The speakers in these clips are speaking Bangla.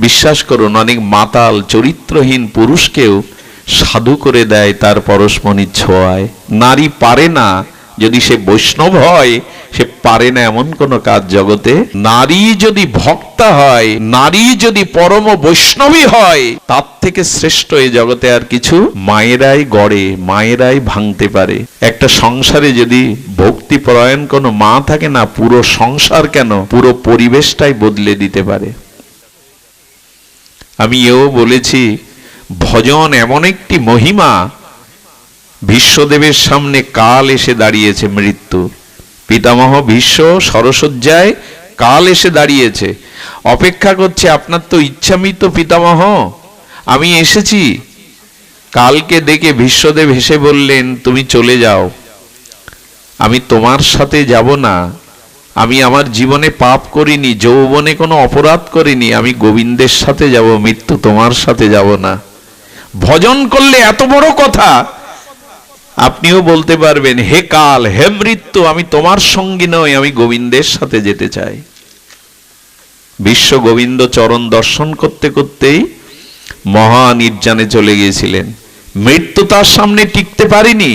বিশ্বাস করুন, অনেক মাতাল চরিত্রহীন পুরুষকেও সাধু করে দেয় তার পরশমণির ছোঁয়ায়। নারী পারে না, যদি সে বৈষ্ণব হয়, সে পারে না এমন কোন কাজ জগতে। নারী যদি ভক্তা হয়, নারী যদি পরম বৈষ্ণবী হয়, তার থেকে শ্রেষ্ঠ এই জগতে আর কিছু মায়েরাই গড়ে, মায়েরাই ভাঙতে পারে। একটা সংসারে যদি ভক্তিপরায়ণ কোনো মা থাকে না, পুরো সংসার কেন, পুরো পরিবেশটাই বদলে দিতে পারে। আমি এও বলেছি, ভজন এমন একটি মহিমা, ভীষ্মদেবের সামনে কাল এসে দাঁড়িয়েছে, মৃত্যু। পিতামহ ভীষ্ম সরসজ্জায় কাল এসে দাঁড়িয়েছে, অপেক্ষা করছে। আপনার তো ইচ্ছামিত পিতামহ, আমি এসেছি। কালকে দেখে ভীষ্মদেব হেসে বললেন, তুমি চলে যাও, আমি তোমার সাথে যাব না। আমি আমার জীবনে পাপ করিনি, যৌবনে কোনো অপরাধ করিনি, আমি গোবিন্দের সাথে যাব, মৃত্যু তোমার সাথে যাব না। ভজন করলে এত বড় কথা। আপনিও বলতে পারবেন, হে কাল, হে মৃত্যু, আমি তোমার সঙ্গী নই, আমি গোবিন্দের সাথে যেতে চাই। বিশ্ব গোবিন্দ চরণ দর্শন করতে করতেই মহা নির্জানে চলে গিয়েছিলেন। মৃত্যু তার সামনে টিকতে পারেনি।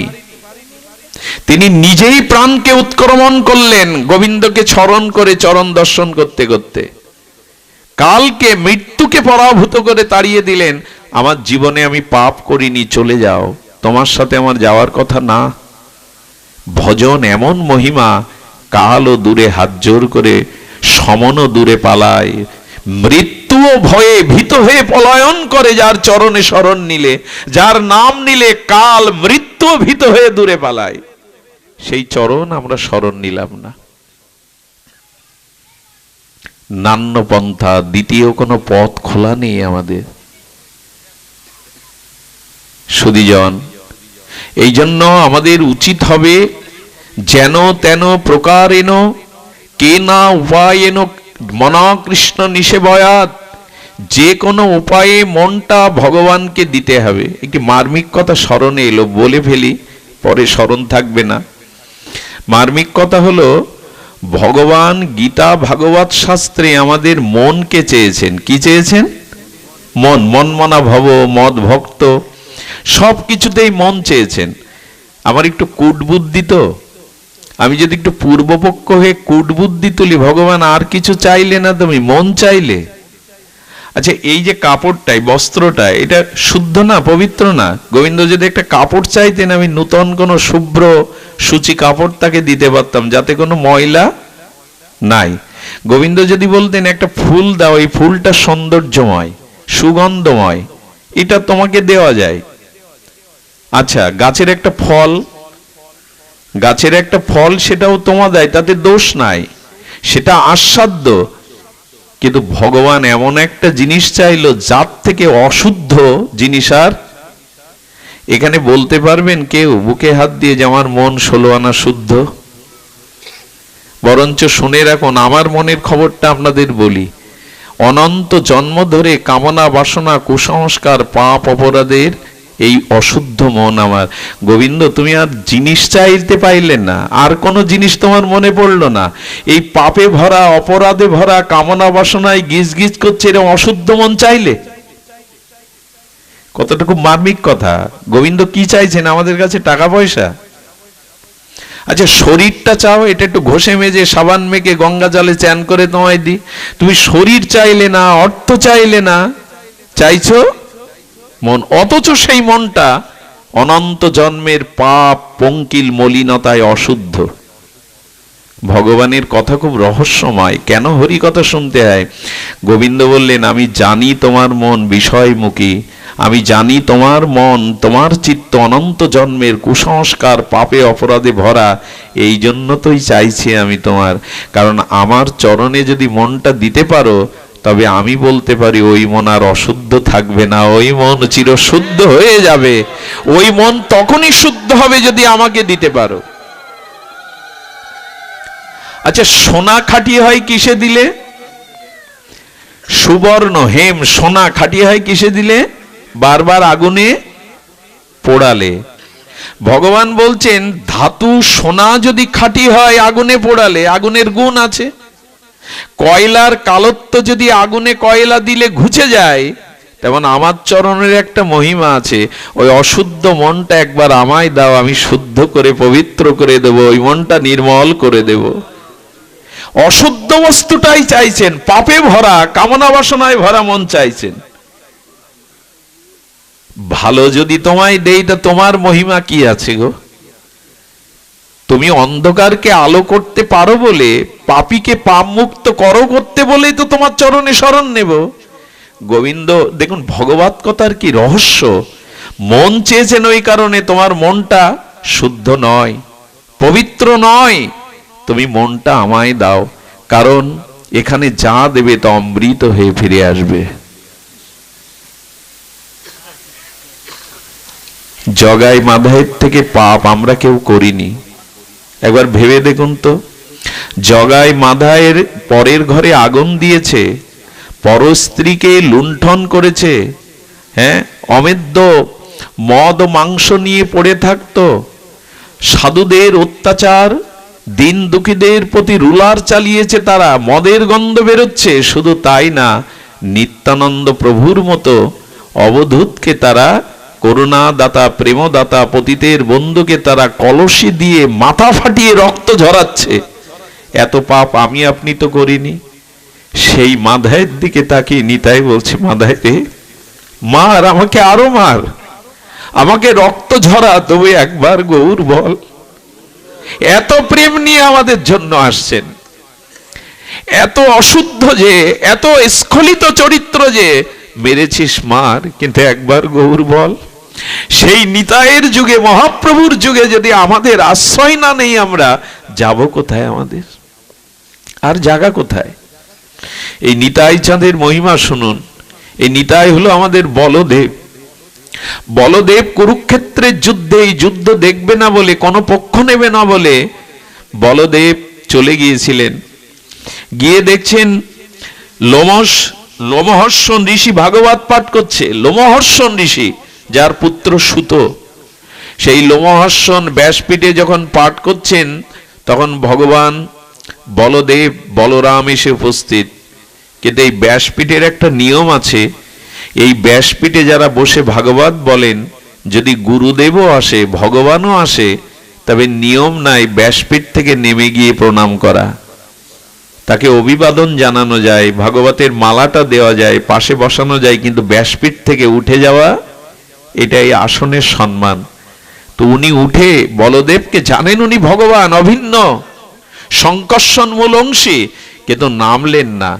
তিনি নিজেই প্রাণকে উৎক্রমণ করলেন গোবিন্দকে স্মরণ করে, চরণ দর্শন করতে করতে। কালকে, মৃত্যুকে পরাভূত করে তাড়িয়ে দিলেন, আমার জীবনে আমি পাপ করিনি, চলে যাও, তোমার সাথে আমার যাওয়ার কথা না। ভজন এমন মহিমা, কালও দূরে হাত জোর করে, সমনও দূরে পালায়, মৃত্যুও ভয়ে ভীত হয়ে পলায়ন করে। যার চরণে শরণ নিলে, যার নাম নিলে, কাল মৃত্যু ভীত হয়ে দূরে পালায়। সেই চরণ আমরা শরণ নিলাম না। নান্য পন্থা, দ্বিতীয় কোনো পথ খোলা নেই আমাদের। সুধীজন, এই জন্য আমাদের উচিত হবে, যেন তেন প্রকারেণ কেনা উপায়েন মনা কৃষ্ণ নিষেবয়াৎ, যে কোনো উপায়ে মনটা ভগবানকে দিতে হবে। একটি মার্মিক কথা স্মরণে এলো, বলে ফেলি, পরে স্মরণ থাকবে না। মার্মিক কথা হলো, ভগবান গীতা ভাগবত শাস্ত্রে আমাদের মনকে চেয়েছেন। কি চেয়েছেন? মন। মনমনা ভব, মদ ভক্ত, সব কিছুতেই মন চেয়েছেন। আমার একটু কূট বুদ্ধি, তো আমি যদি একটু পূর্বপক্ষ হয়ে কূট বুদ্ধি তুলি, ভগবান আর কিছু চাইলে না, তুমি মন চাইলে। আচ্ছা, এই যে কাপড়টাই, বস্ত্রটা, এটা শুদ্ধ না, পবিত্র না? গোবিন্দ যদি একটা কাপড় চাইতেন, আমি নূতন কোনো শুভ্র সূচি কাপড় তাকে দিতে পারতাম, যাতে কোনো ময়লা নাই। গোবিন্দ যদি বলতেন একটা ফুল দাও, এই ফুলটা সৌন্দর্যময়, সুগন্ধময়, এটা তোমাকে দেওয়া যায়। আচ্ছা, গাছের একটা ফল, গাছের একটা ফল, সেটাও তোমা দেয়, তাতে দোষ নাই, সেটা আস্বাদ্য। কিন্তু ভগবান এমন একটা জিনিস চাইলো, যার থেকে অশুদ্ধ জিনিস আর। এখানে বলতে পারবেন কেউ বুকে হাত দিয়ে যে আমার মন 16 আনা শুদ্ধ? বরঞ্চ শুনে রাখুন, আমার মনের খবরটা আপনাদের বলি। অনন্ত জন্ম ধরে কামনা বাসনা কুসংস্কার পাপ অপরাধের এই অশুদ্ধ মন আমার। গোবিন্দ, তুমি আর জিনিস চাইতে পাইলে না, আর কোনো জিনিস তোমার মনে পড়লো না। এই পাপে ভরা, অপরাধে ভরা, কামনা বাসনায় গিজ গিজ করছে, এরকম অশুদ্ধ মন চাইলে? কতটুকু মার্মিক কথা। গোবিন্দ কি চাইছেন আমাদের কাছে? টাকা পয়সা? আচ্ছা, শরীরটা চাও, এটা একটু ঘষে মেজে সাবান মেখে গঙ্গা জলে চান করে তোমায় দি। তুমি শরীর চাইলে না, অর্থ চাইলে না, চাইছো মন। অথচ সেই মনটা অনন্ত জন্মের পাপ পঙ্কিল মলিনতায় অশুদ্ধ। ভগবানের কথা খুব রহস্যময়। কেন হরি কথা শুনতে হয়? গোবিন্দ বললেন, আমি জানি তোমার মন বিষয়মুখী, আমি জানি তোমার মন, তোমার চিত্ত অনন্ত জন্মের কুসংস্কার পাপে অপরাধে ভরা। এই জন্য তোই চাইছি আমি তোমার। কারণ আমার চরণে যদি মনটা দিতে পারো, তবে আমি বলতে পারি ওই মন আর অশুদ্ধ থাকবে না, ওই মন চিরশুদ্ধ হয়ে যাবে। ওই মন তখনই শুদ্ধ হবে যদি আমাকে দিতে পারো। আচ্ছা, সোনা খাঁটি হয় কিসে দিলে? সুবর্ণ হেম সোনা খাঁটি হয় কিসে দিলে? বারবার আগুনে পোড়ালে। ভগবান বলছেন, ধাতু সোনা যদি খাঁটি হয় আগুনে পোড়ালে, আগুনের গুণ আছে। কয়লার কালত্ব যদি আগুনে কয়লা দিলে ঘুচে যায়, তেমন আমার চরণের একটা মহিমা আছে। ওই অশুদ্ধ মনটা একবার আমায় দাও, আমি শুদ্ধ করে পবিত্র করে দেব, ওই মনটা নির্মল করে দেব। অশুদ্ধ বস্তুটাই চাইছেন, পাপে ভরা, কামনা বাসনায় ভরা মন চাইছেন। ভালো যদি তোমায় দেই, তা তোমার মহিমা কি আছে গো? তুমি অন্ধকারকে আলো করতে পারো বলে, পাপীকে পাপ মুক্ত করো করতে বলেই তো তোমার চরণে শরণ নেব। গোবিন্দ দেখুন ভগবত কথার কি রহস্য। মন চেয়েছেন ওই কারণে, তোমার মনটা শুদ্ধ নয়, পবিত্র নয়, তুমি মনটা আমায় দাও, কারণ এখানে যা দেবে তা অমৃত হয়ে ফিরে আসবে। জগাই মাধাইয়ের থেকে পাপ আমরা কেউ করিনি। একবার ভেবে দেখুন তো, জগাই মাধাইয়ের পরের ঘরে আগুন দিয়েছে, পরস্ত্রীকে লুণ্ঠন করেছে, হ্যাঁ, অমেদ্য মদ মাংস নিয়ে পড়ে থাকতো, সাধুদের অত্যাচার, দিন দুঃখীদের প্রতি রুলার চালিয়েছে তারা, মদের গন্ধ বেরোচ্ছে। শুধু তাই না, নিত্যানন্দ প্রভুর মতো অবধূতকে তারা, করুণাদাতা প্রেমদাতা পতিতের বন্ধুকে তারা কলসি দিয়ে মাথা ফাটিয়ে রক্ত ঝরাচ্ছে। এত পাপ আমি আপনি তো করিনি। সেই মাধাইয়ের দিকে তাকিয়ে নিতাই বলছে, মাধাই রে, মার, আমাকে আরো মার, আমাকে রক্ত ঝরা, তবে একবার গৌর বল। এত প্রেম নিয়ে আমাদের জন্য আসছেন, এত অশুদ্ধ যে, এত স্খলিত চরিত্র যে, মেরেছিস মার, কিন্তু একবার গৌর বল। সেই নিতাইয়ের যুগে, মহাপ্রভুর যুগে যদি আমাদের আশ্রয় না নেই, আমরা যাব কোথায়? আমাদের আর জায়গা কোথায়? এই নিতাই চাঁদের মহিমা শুনুন। এই নিতাই হলো আমাদের বলদেব। বলদেব কুরুক্ষেত্রের যুদ্ধে, এই যুদ্ধ দেখবে না বলে, কোনো পক্ষ নেবে না বলে বলদেব চলে গিয়েছিলেন। গিয়ে দেখছেন লোমহর্ষণ ঋষি ভাগবত পাঠ করছে। লোমহর্ষণ ঋষি, যার পুত্র সুত, সেই লোমহর্ষণ ব্যাসপীঠে যখন পাঠ করছেন, তখন ভগবান বলদেব বলরাম এসে উপস্থিত। কিন্তু এই ব্যাসপীঠের একটা নিয়ম আছে, এই ব্যাসপীঠে যারা বসে ভাগবত বলেন, যদি গুরুদেবও আসে, ভগবানও আসে, তবে নিয়ম নাই ব্যাসপীঠ থেকে নেমে গিয়ে প্রণাম করা। তাকে অভিবাদন জানানো যায়, ভাগবতের মালাটা দেওয়া যায়, পাশে বসানো যায়, কিন্তু ব্যাসপীঠ থেকে উঠে যাওয়া, এটাই আসনের সম্মান। তো উনি উঠে, বলদেবকে জানেন উনি ভগবান অভিন্ন, সংকর্ষণ মূল অংশী, কিন্তু নামলেন না।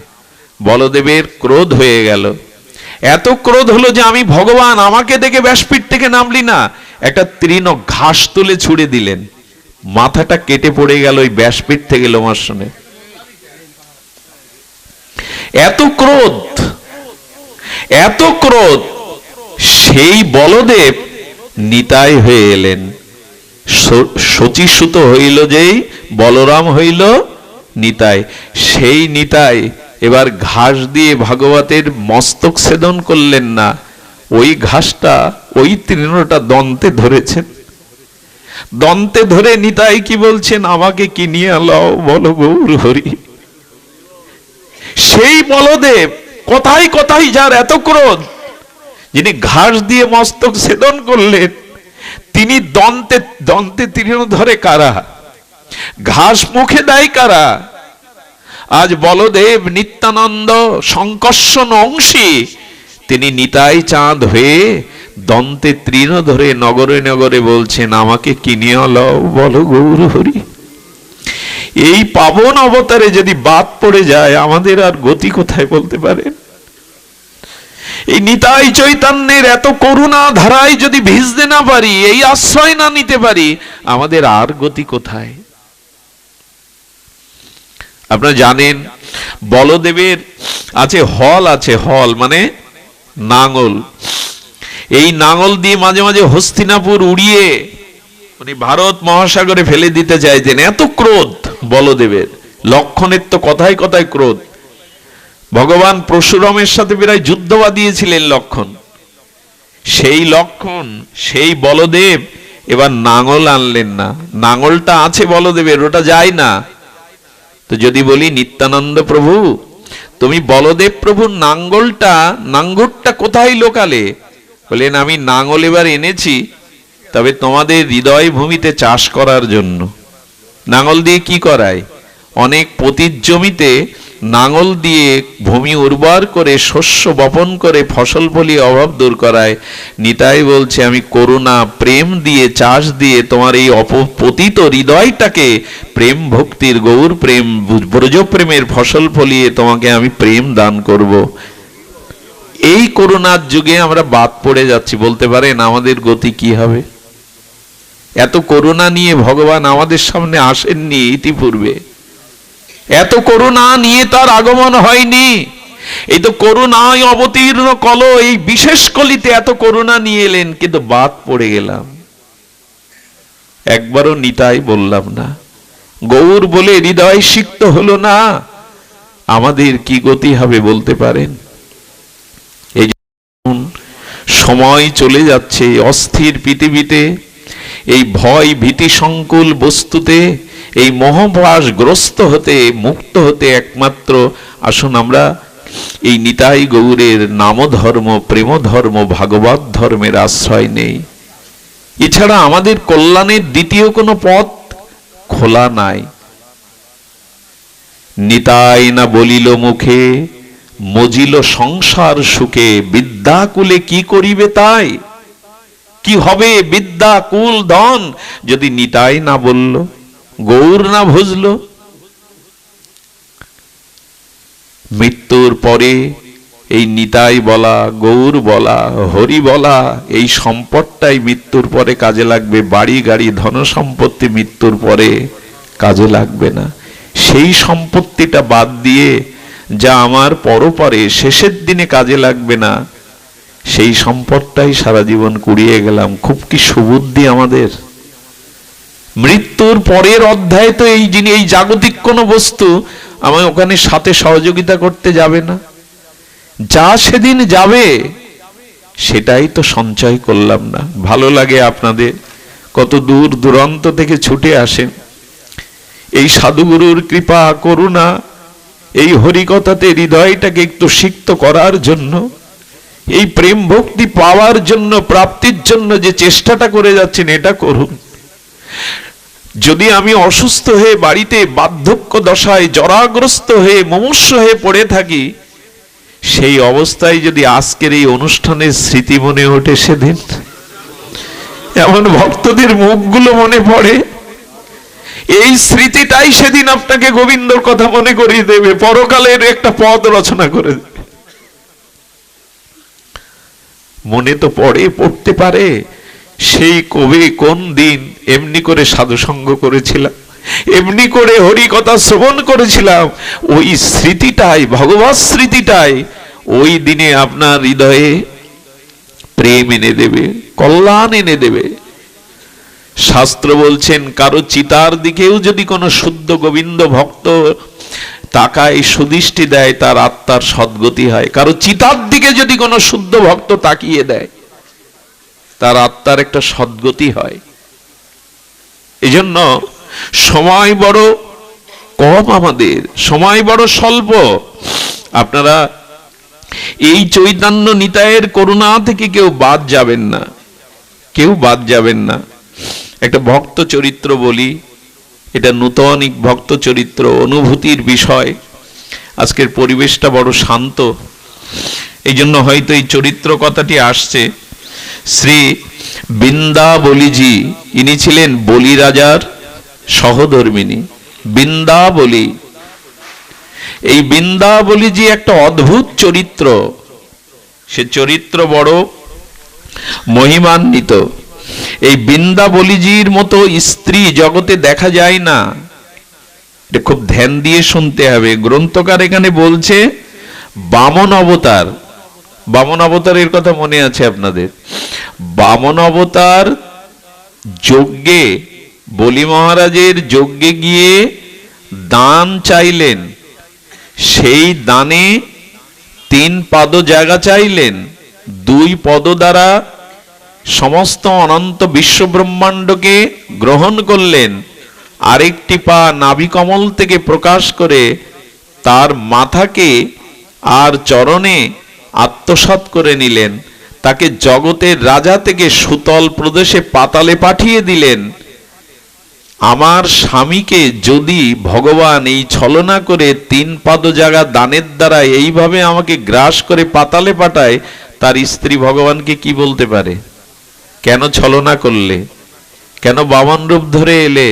বলদেবের ক্রোধ হয়ে গেল। এত ক্রোধ হলো যে, আমি ভগবান, আমাকে দেখে ব্যাসপীঠ থেকে নামলি না। একটা তৃণ ঘাস তুলে ছুড়ে দিলেন, মাথাটা কেটে পড়ে গেল ওই ব্যাসপীঠ থেকে লোমহর্ষণে। এত ক্রোধ, এত ক্রোধ। সেই বলদেব নিতাই হয়ে এলেন। শচীসুত হইল যেই, বলরাম হইল নিতাই। সেই নিতাই এবার ঘাস দিয়ে ভাগবতের মস্তক ছেদন করলেন না, ওই ঘাসটা, ওই তৃণটা দন্তে ধরেছেন। দন্তে ধরে নিতাই কি বলছেন, আমাকে কিনিয়ে লও বলো গৌর হরি। সেই বলদেব, কথাই কথাই যার এত ক্রোধ, যিনি ঘাস দিয়ে মস্তক ছেদন করলেন, তিনি দন্তে দন্তে তৃণ ধরে কারা? ঘাস মুখে দেয় কারা? আজ বলদেব নিত্যানন্দ সংকর্ষণ অংশী, তিনি নিতাই চাঁদ হয়ে দন্তে তৃণ ধরে নগরে নগরে বলছেন, আমাকে কিনিয়ে লও বলো গৌর হরি। এই পাবন অবতারে যদি বাদ পড়ে যায়, আমাদের আর গতি কোথায় বলতে পারেন? এই নিতাই চৈতন্যের এত করুণা ধারায় যদি ভিজতে না পারি, এই আশ্রয় না নিতে পারি, আমাদের আর গতি কোথায়? আপনারা জানেন বলদেবের আছে হল, আছে হল মানে নাঙল। এই নাঙল দিয়ে মাঝে মাঝে হস্তিনাপুর উড়িয়ে উনি ভারত মহাসাগরে ফেলে দিতে চাইছেন। এত ক্রোধ বলদেবের। লক্ষণের তো কথায় কথায় ক্রোধ। ভগবান পরশুরামের সাথে প্রায় যুদ্ধ বাঁধিয়েছিলেন লক্ষণ। সেই লক্ষণ, সেই বলদেব এবার নাঙল আনলেন না। নাঙলটা আছে বলদেবের, ওটা যায় না। তো যদি বলি নিত্যানন্দ প্রভু, তুমি বলদেব প্রভুর নাঙ্গরটা কোথায় লোকালে? বলেন, আমি নাঙ্গল এবার এনেছি, তবে তোমাদের হৃদয় ভূমিতে চাষ করার জন্য। নাঙ্গল দিয়ে কি করায়? অনেক পতিত জমিতে নাঙ্গল দিয়ে ভূমি উর্বর করে শস্য বপন করে ফসল ফলিয়ে অভাব দূর করায়। নিতাই বলছে, আমি করুণা প্রেম দিয়ে চাষ দিয়ে তোমার এই পতিত হৃদয়টাকে প্রেম ভক্তির, গৌর প্রেম, ব্রজ প্রেমের ফসল ফলিয়ে তোমাকে আমি প্রেম দান করব। এই করুণার যুগে আমরা বাদ পড়ে যাচ্ছি। বলতে পারেন আমাদের গতি কি হবে? এত করুণা নিয়ে ভগবান আমাদের সামনে আসেননি ইতিপূর্বে, এত করুণা নিয়ে তার আগমন হয়নি। এই তো করুণায় অবতীর্ণ কল, এই বিশেষ কলিতে এত করুণা নিয়ে এলেন, কিন্তু বাদ পড়ে গেলাম, একবারও নিতাই বললাম না, গৌর বলে হৃদয় সিক্ত হলো না। আমাদের কি গতি হবে বলতে পারেন? এই সময় চলে যাচ্ছে অস্থির পৃথিবীতে, এই ভয় ভীতি সংকুল বস্তুতে, এই মোহপাশগ্রস্ত হতে মুক্ত হতে একমাত্র আসুন আমরা এই নিতাই গৌরের নামধর্ম, প্রেম ধর্ম, ভাগবত ধর্মের আশ্রয় নেই। এছাড়া আমাদের কল্যাণের দ্বিতীয় কোনো পথ খোলা নাই। নিতাই না বলিল মুখে, মজিল সংসার সুখে, বিদ্যাকুলে কি করিবে তাই? কি হবে বিদ্যা কুল ধন যদি নিতাই না বলল, গৌর না ভজল? মৃত্যুর পরে এই নিতাই বলা, গৌর বলা, হরি বলা, এই সম্পদটাই মৃত্যুর পরে কাজে লাগবে। বাড়ি গাড়ি ধন সম্পত্তি মৃত্যুর পরে কাজে লাগবে না। সেই সম্পত্তিটা বাদ দিয়ে যা আমার পরপরে শেষের দিনে কাজে লাগবে না, সেই সম্পদটাই সারা জীবন কুড়িয়ে গেলাম। খুব কি সুবুদ্ধি আমাদের! মৃত্যুর পরের অধ্যায়ে তো এই জাগতিক কোনো বস্তু আমায় ওখানে সাথে সহযোগিতা করতে যাবে না। যা সেদিন যাবে সেটাই তো সঞ্চয় করলাম না। ভালো লাগে আপনাদের, কত দূর দূরান্ত থেকে ছুটে আসেন এই সাধুগুরুর কৃপা করুণা, এই হরিকথাতে হৃদয়টাকে একটু সিক্ত করার জন্য, এই প্রেম ভক্তি পাওয়ার জন্য, প্রাপ্তির জন্য যে চেষ্টাটা করে যাচ্ছেন, এটা করুন। যদি আমি অসুস্থ হয়ে বাড়িতে বার্ধক্য দশায় জরাগ্রস্ত হয়ে মুমূর্ষু হয়ে পড়ে থাকি, সেই অবস্থায় যদি আজকের এই অনুষ্ঠানের স্মৃতি মনে ওঠে, সেদিন এমন ভক্তদের মুখগুলো মনে পড়ে, এই স্মৃতিটাই সেদিন আপনাকে গোবিন্দর কথা মনে করিয়ে দেবে, পরকালের একটা পথ রচনা করে দেবে। মনে তো পড়তে পারে সেই কবে কোন দিন এমনি করে সাধুসঙ্গ করেছিলাম, এমনি করে হরি কথা শ্রবণ করেছিলাম। ওই স্মৃতিটাই, ভগবত স্মৃতিটাই ওই দিনে আপনার হৃদয়ে প্রেম এনে দেবে, কল্যাণ এনে দেবে। শাস্ত্র বলছেন, কারো চিতার দিকেও যদি কোনো শুদ্ধ গোবিন্দ ভক্ত তাকায়, সুদৃষ্টি দেয়, তার আত্মার সদ্গতি হয়। কারো চিতার দিকে যদি কোনো শুদ্ধ ভক্ত তাকিয়ে দেয়, তার আত্মার একটা সদ্গতি হয়। এজন্য সময় বড় কম, আমাদের সময় বড় স্বল্প। আপনারা এই চৈতন্য নিতাইয়ের করুণা থেকে কেউ বাদ যাবেন না, কেউ বাদ যাবেন না। একটা ভক্ত চরিত্র বলি, এটা নূতন ভক্ত চরিত্র, অনুভূতির বিষয়। আজকের পরিবেশটা বড় শান্ত, এই জন্য হয়তো এই চরিত্র কথাটি আসছে। শ্রী বৃন্দাবলীজি, ইনি ছিলেন বলি রাজার সহধর্মিনী। বৃন্দাবলী, এই বৃন্দাবলীজি একটা অদ্ভুত চরিত্র। সে চরিত্র বড় মহিমান্বিত। এই বৃন্দাবলীজির মতো স্ত্রী জগতে দেখা যায় না। এটা খুব ধ্যান দিয়ে শুনতে হবে। গ্রন্থকার এখানে বলছে বামন অবতার। বামন অবতারের কথা মনে আছে আপনাদের? বামন অবতার যজ্ঞে, বলি মহারাজের যজ্ঞে গিয়ে দান চাইলেন, সেই দানে 3 পদ জায়গা চাইলেন। 2 পদ দ্বারা সমস্ত অনন্ত বিশ্ব ব্রহ্মাণ্ডকে গ্রহণ করলেন, আরেকটি পা নাভিকমল থেকে প্রকাশ করে তার মাথাকে আর চরণে আত্মসাৎ করে নিলেন, তাকে জগতের রাজা থেকে সুতল প্রদেশে পাতালে পাঠিয়ে দিলেন। আমার স্বামীকে যদি ভগবান এই ছলনা করে 3 পাদ জায়গা দানের দ্বারা এইভাবে আমাকে গ্রাস করে পাতালে পাঠায়, তার স্ত্রী ভগবানকে কি বলতে পারে? কেন ছলনা করলে? কেন বামন রূপ ধরে এলে?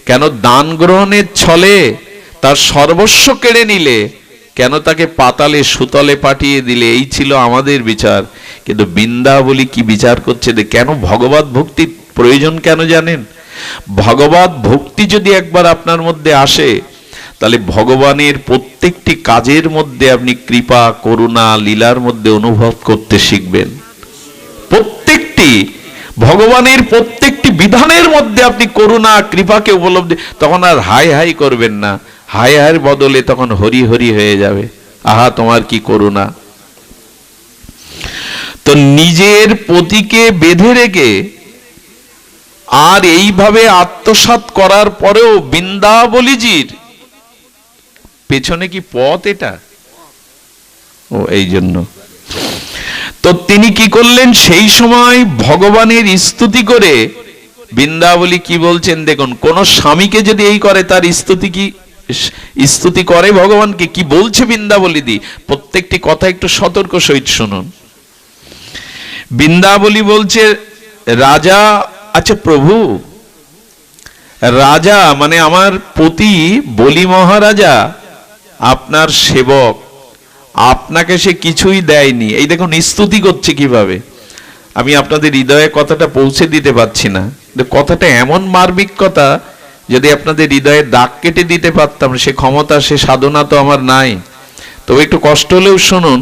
কেন দান গ্রহণের ছলে তার সর্বস্ব কেড়ে নিলে? কেন তাকে পাতালে সুতলে পাঠিয়ে দিলে? এই ছিল আমাদের বিচার। কিন্তু বৃন্দাবলী কি বিচার করছে? কেন ভগবত ভক্তির প্রয়োজন কেন জানেন? ভগবত ভক্তি যদি একবার আপনার মধ্যে আসে, তাহলে ভগবানের প্রত্যেকটি কাজের মধ্যে আপনি কৃপা, করুণা, লীলার মধ্যে অনুভব করতে শিখবেন। প্রত্যেকটি ভগবানের প্রত্যেকটি বিধানের মধ্যে আপনি করুণা, কৃপাকে উপলব্ধি, তখন আর হাই হাই করবেন না। হাই হাইয়ের বদলে তখন হরি হরি হয়ে যাবে। আহা, তোমার কি করুণা! তো নিজের পতিকে বেঁধে রেখে আর এইভাবে আত্মসাৎ করার পরেও বৃন্দাবলীজির পেছনে কি পথ? এটা ও এই জন্য তো তিনি কি করলেন? সেই সময় ভগবানের স্তুতি করে বৃন্দাবলী কি বলছেন দেখুন। কোন স্বামীকে যদি এই করে, তার স্তুতি করে ভগবানকে, কি বলছে বৃন্দাবলী দি? প্রত্যেকটি কথা একটু সতর্ক সহিত শুনুন। বৃন্দাবলী বলছে, রাজা, আচ্ছা প্রভু, রাজা মানে আমার পতি বলি মহারাজা আপনার সেবক, আপনাকে সে কিছুই দেয়নি। এই দেখুন স্তুতি করছে কিভাবে। আমি আপনাদের হৃদয়ে কথাটা পৌঁছে দিতে পারছি না, কথাটা এমন মার্মিক কথা, যদি আপনাদের হৃদয়ে দাগ কেটে দিতে পারতাম, সে ক্ষমতা, সে সাধনা তো আমার নাই। তবে একটু কষ্ট হলেও শুনুন।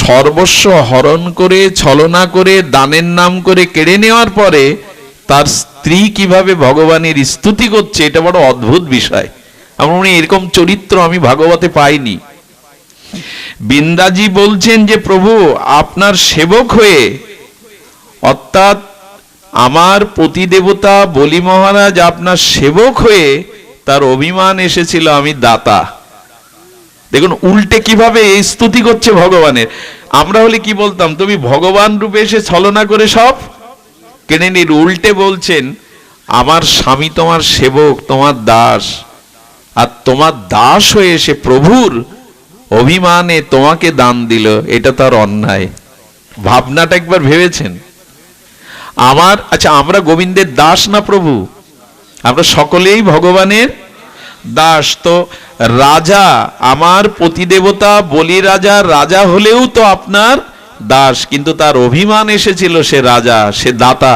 সর্বস্ব হরণ করে, ছলনা করে, দানের নাম করে কেড়ে নেওয়ার পরে তার স্ত্রী কিভাবে ভগবানের স্তুতি করছে, এটা বড় অদ্ভুত বিষয়। আমার মনে হয় এরকম চরিত্র আমি ভাগবতে পাইনি। বৃন্দাজি বলছেন যে প্রভু, আপনার সেবক হয়ে, অর্থাৎ আমার পতিদেবতা বলি মহারাজ আপনার সেবক হয়ে তার অভিমান এসেছিল আমি দাতা। দেখুন উল্টে কিভাবে স্তুতি করছে ভগবানের। আমরা হলে কি বলতাম? তুমি ভগবান রূপে এসে ছলনা করে সব কেড়ে নিল। উল্টে বলছেন, আমার স্বামী তোমার সেবক, তোমার দাস, আর তোমার দাস হয়ে এসে প্রভুর অভিমানে তোমাকে দান দিল, এটা তার অন্যায়। ভাবনাটা একবার ভেবেছেন? আচ্ছা, আমরা গোবিন্দের দাস না প্রভু? আমরা সকলেই ভগবানের দাস। তো রাজা, আমার পতিদেবতা বলি রাজা হলেও তো আপনার দাস, কিন্তু তার অভিমান এসেছিল সে রাজা, সে দাতা।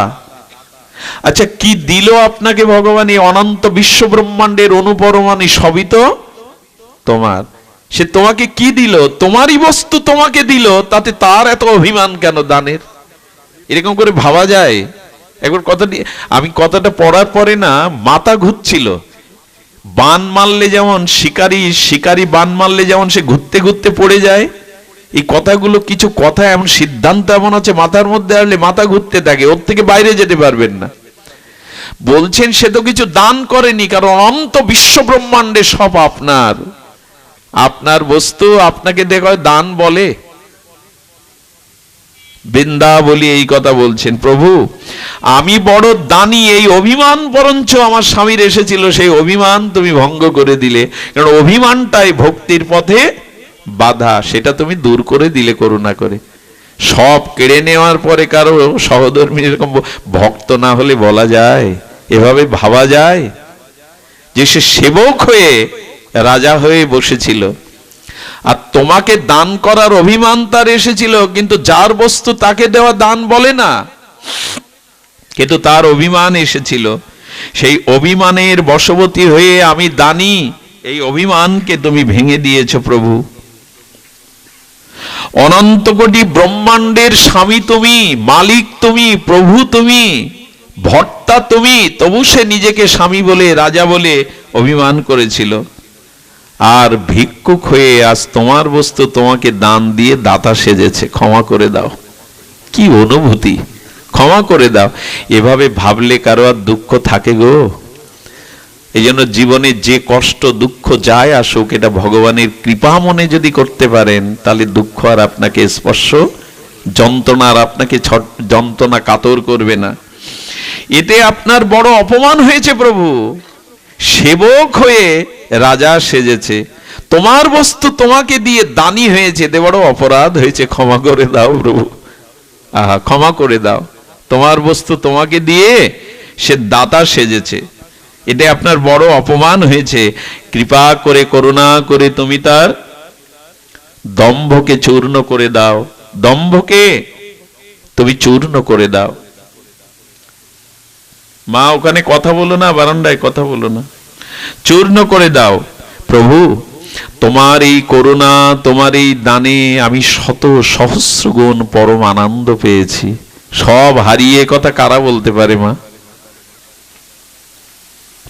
আচ্ছা, কি দিল আপনাকে ভগবান? এই অনন্ত বিশ্ব ব্রহ্মাণ্ডের অনুপরমাণু সবই তো তোমার। সে তোমাকে কি দিল? তোমারই বস্তু তোমাকে দিল, তাতে তার এত অভিমান কেন দানের? এরকম করে ভাবা যায়? একবার আমি কথাটা পড়ার পরে না মাথা ঘুরছিল। বান মারলে যেমন শিকারি বান মারলে যেমন সে ঘুরতে ঘুরতে পড়ে যায়, এই কথাগুলো, কিছু কথা এমন সিদ্ধান্ত এমন আছে মাথার মধ্যে আসলে মাথা ঘুরতে থাকে, ওর থেকে বাইরে যেতে পারবেন না। বলছেন সে তো কিছু দান করেনি, কারণ অনন্ত বিশ্ব ব্রহ্মাণ্ডে সব আপনার। আপনার বস্তু আপনাকে দেখো দান বলে? বৃন্দাবলী এই কথা বলছেন, প্রভু আমি বড় দানি, এই অভিমান বরঞ্চ আমার স্বামীর এসেছিল, সেই অভিমান তুমি ভঙ্গ করে দিলে। কারণ অভিমানটাই ভক্তির পথে বাধা, সেটা তুমি দূর করে দিলে করুণা করে। সব কেড়ে নেওয়ার পরে কারো সহধর্মী এরকম ভক্ত না হলে বলা যায়? এভাবে ভাবা যায় যে সে সেবক হয়ে রাজা হয়ে বসেছিল, আর তোমাকে দান করার অভিমান তার এসেছিল, কিন্তু যার বস্তু তাকে দেওয়া দান বলে না, কিন্তু তার অভিমান এসেছিল। সেই অভিমানের বশবর্তী হয়ে আমি দানি, এই অভিমানকে তুমি ভেঙে দিয়েছো প্রভু। অনন্ত কোটি ব্রহ্মাণ্ডের স্বামী তুমি, মালিক তুমি, প্রভু তুমি, ভর্তা তুমি, তবু সে নিজেকে স্বামী বলে, রাজা বলে অভিমান করেছিল। আর ভিক্ষুক হয়ে আজ তোমার বস্তু তোমাকে দান দিয়ে দাতা সেজেছে, ক্ষমা করে দাও। কি অনুভূতি! ক্ষমা করে দাও। এভাবে ভাবলে কারো আর দুঃখ থাকে গো? এই জন্য জীবনে যে কষ্ট দুঃখ যায় আসুক, এটা ভগবানের কৃপা মনে যদি করতে পারেন, তাহলে দুঃখ আর আপনাকে স্পর্শ, যন্ত্রণা আর আপনাকে যন্ত্রণা কাতর করবে না। এতে আপনার বড় অপমান হয়েছে প্রভু, সেবক হয়ে রাজা সেজেছে, তোমার বস্তু তোমাকে দিয়ে দানি হয়েছে, এতে বড় অপরাধ হয়েছে, ক্ষমা করে দাও প্রভু, আহা ক্ষমা করে দাও। তোমার বস্তু তোমাকে দিয়ে সে দাতা সেজেছে, এটা আপনার বড় অপমান হয়েছে। কৃপা করে করুণা করে তুমি তার দম্ভকে চূর্ণ করে দাও, দম্ভকে তুমি চূর্ণ করে দাও। মা ওখানে কথা বলো না, বারান্দায় কথা বলো না, চূর্ণ করে দাও। প্রভু তোমার এই করুণা, তোমার এই দানে আমি শত সহস্র গুণ পরম আনন্দ পেয়েছি। সব হারিয়ে কথা কারা বলতে পারে মা?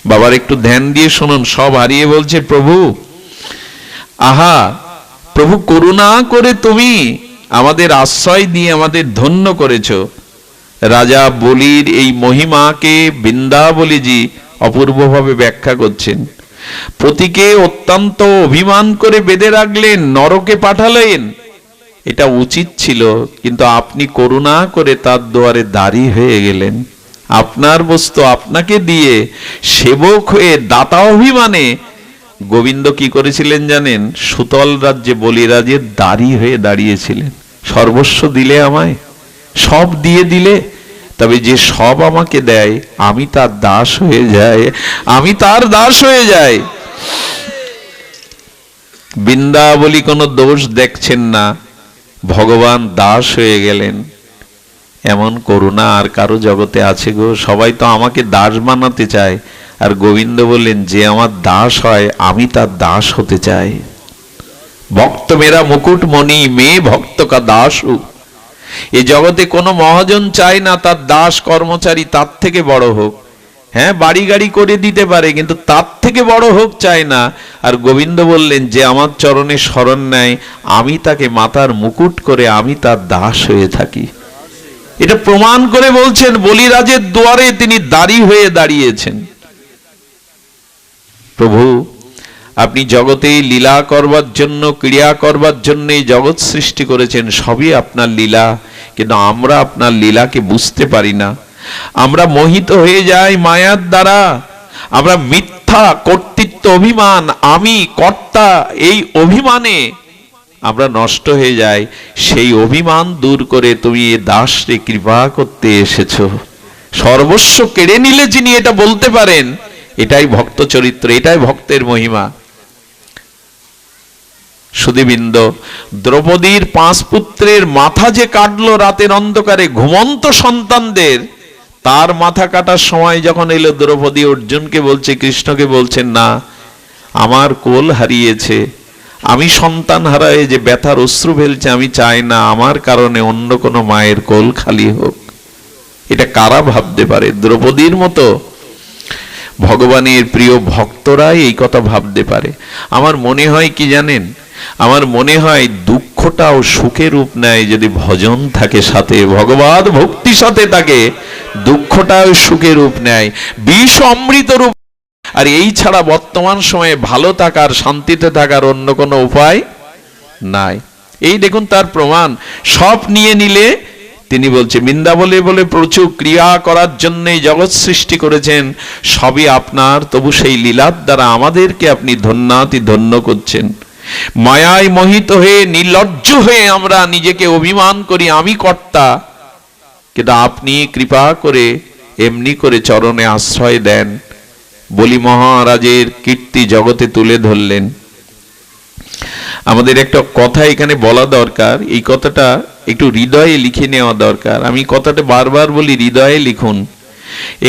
বাবার একটু ধ্যান দিয়ে শুনুন, সব হারিয়ে বলছে প্রভু, আহা প্রভু করুণা করে তুমি আমাদের আশ্রয় দিয়ে আমাদের ধন্য করেছো। রাজা বলির এই মহিমাকে বৃন্দাবলীজি অপূর্বভাবে ব্যাখ্যা করছেন। পতিকে অত্যন্ত অভিমান করে বেঁধে রাখলেন, নরকে পাঠালেন, এটা উচিত ছিল, কিন্তু আপনি করুণা করে তার দুয়ারে দাঁড়ি হয়ে গেলেন। আপনার বস্তু আপনাকে দিয়ে সেবক হয়ে দাতা অভিমানে গোবিন্দ কি করেছিলেন জানেন? সুতল রাজ্যে বলিরাজের দাঁড়ি হয়ে দাঁড়িয়েছিলেন। সর্বস্ব দিলে আমায়, সব দিয়ে দিলে, তবে যে সব আমাকে দেয় আমি তার দাস হয়ে যাই, আমি তার দাস হয়ে যাই। বৃন্দাবলী কোনো দোষ দেখছেন না, ভগবান দাস হয়ে গেলেন। এমন করুণা আর কারো জগতে আছে গো? সবাই তো আমাকে দাস বানাতে চায়, আর গোবিন্দ বললেন যে আমার দাস হয় আমি তার দাস হতে চাই। ভক্ত মেরা মুকুট মণি, মেয়ে ভক্ত কা দাস। এই জগতে কোনো মহাজন চায় না তার দাস কর্মচারী তার থেকে বড় হোক। হ্যাঁ, বাড়ি গাড়ি করে দিতে পারে, কিন্তু তার থেকে বড় হোক চায় না। আর গোবিন্দ বললেন যে আমার চরণে শরণ নেয়, আমি তাকে মাথার মুকুট করে আমি তার দাস হয়ে থাকি। এটা প্রমাণ করে বলছেন, বলিরাজের দুয়ারে তিনি দাঁড়ি হয়ে দাঁড়িয়েছেন। প্রভু আপনি জগতে লীলা করবার জন্য, ক্রিয়া করবার জন্য জগৎ সৃষ্টি করেছেন, সবই আপনার লীলা, কিন্তু আমরা আপনার লীলাকে বুঝতে পারি না। আমরা মোহিত হয়ে যাই মায়ার দ্বারা। আমরা মিথ্যা কর্তৃত্ব অভিমান, আমি কর্তা, এই অভিমানে আমরা নষ্ট হয়ে যাই। সেই অভিমান দূর করে তুমি এ দাসরে কৃপা করতে এসেছো। সর্বস্ব কেড়ে নিলে যিনি এটা বলতে পারেন, এটাই ভক্ত চরিত্র, এটাই ভক্তের মহিমা। সুধীবৃন্দ, দ্রৌপদীর 5 পুত্রের মাথা যে কাটলো রাতের অন্ধকারে ঘুমন্ত সন্তানদের, তার মাথা কাটার সময় যখন এলো, দ্রৌপদী অর্জুনকে বলছে, কৃষ্ণকে বলছেন, না আমার কোল হারিয়েছে, আমি সন্তান হারায় যে ব্যথার অশ্রু ফেলছে, আমি চাই না আমার কারণে অন্য কোনো মায়ের কোল খালি হোক। এটা কারা ভাবতে পারে? দ্রৌপদীর মতো ভগবানের প্রিয় ভক্তরাই এই কথা ভাবতে পারে। আমার মনে হয় কি জানেন, আমার মনে হয় দুঃখটাও সুখের রূপ নেয় যদি ভজন থাকে সাথে, ভগবত ভক্তি সাথে থাকে, দুঃখটাও সুখের রূপ নেয়, বিষ অমৃত রূপ। আর এই ছাড়া বর্তমান সময়ে ভালো থাকার, শান্তিতে থাকার অন্য কোনো উপায় নাই। এই দেখুন তার প্রমাণ। সব নিয়ে নিলে তিনি বলছে, বৃন্দাবলী বলে প্রচুর ক্রিয়া করার জন্যই জগৎ সৃষ্টি করেছেন, সবই আপনার, তবু সেই লীলার দ্বারা আমাদেরকে আপনি ধন্যাতি ধন্য করছেন। মায়ায় মোহিত হয়ে, নির্লজ্জ হয়ে আমরা নিজেকে অভিমান করি আমি কর্তা, কিন্তু আপনি কৃপা করে এমনি করে চরণে আশ্রয় দেন, বলি মহারাজের কীর্তি জগতে তুলে ধরলেন। আমাদের একটা কথা এখানে বলা দরকার, এই কথাটা একটু হৃদয়ে লিখে নেওয়া দরকার। আমি কথাটা বারবার বলি, হৃদয়ে লিখুন।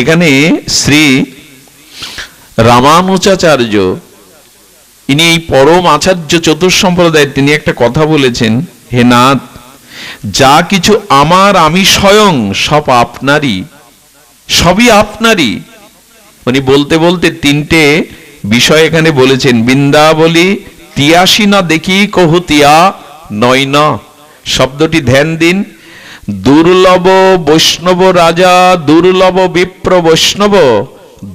এখানে শ্রী রামানুজাচার্য, ইনি এই পরম আচার্য চতুর্সম্প্রদায়ের, তিনি একটা কথা বলেছেন, হে নাথ, যা কিছু আমার, আমি স্বয়ং সব আপনারই, সবই আপনারই। উনি বলতে বলতে 3টে বিষয় এখানে বলেছেন। বৃন্দাবলী তিয়াসী না দেখি কহু তিয়া নয় না, শব্দটি ধ্যান দিন। দুর্লভ বৈষ্ণব রাজা, দুর্লভ বিপ্র বৈষ্ণব,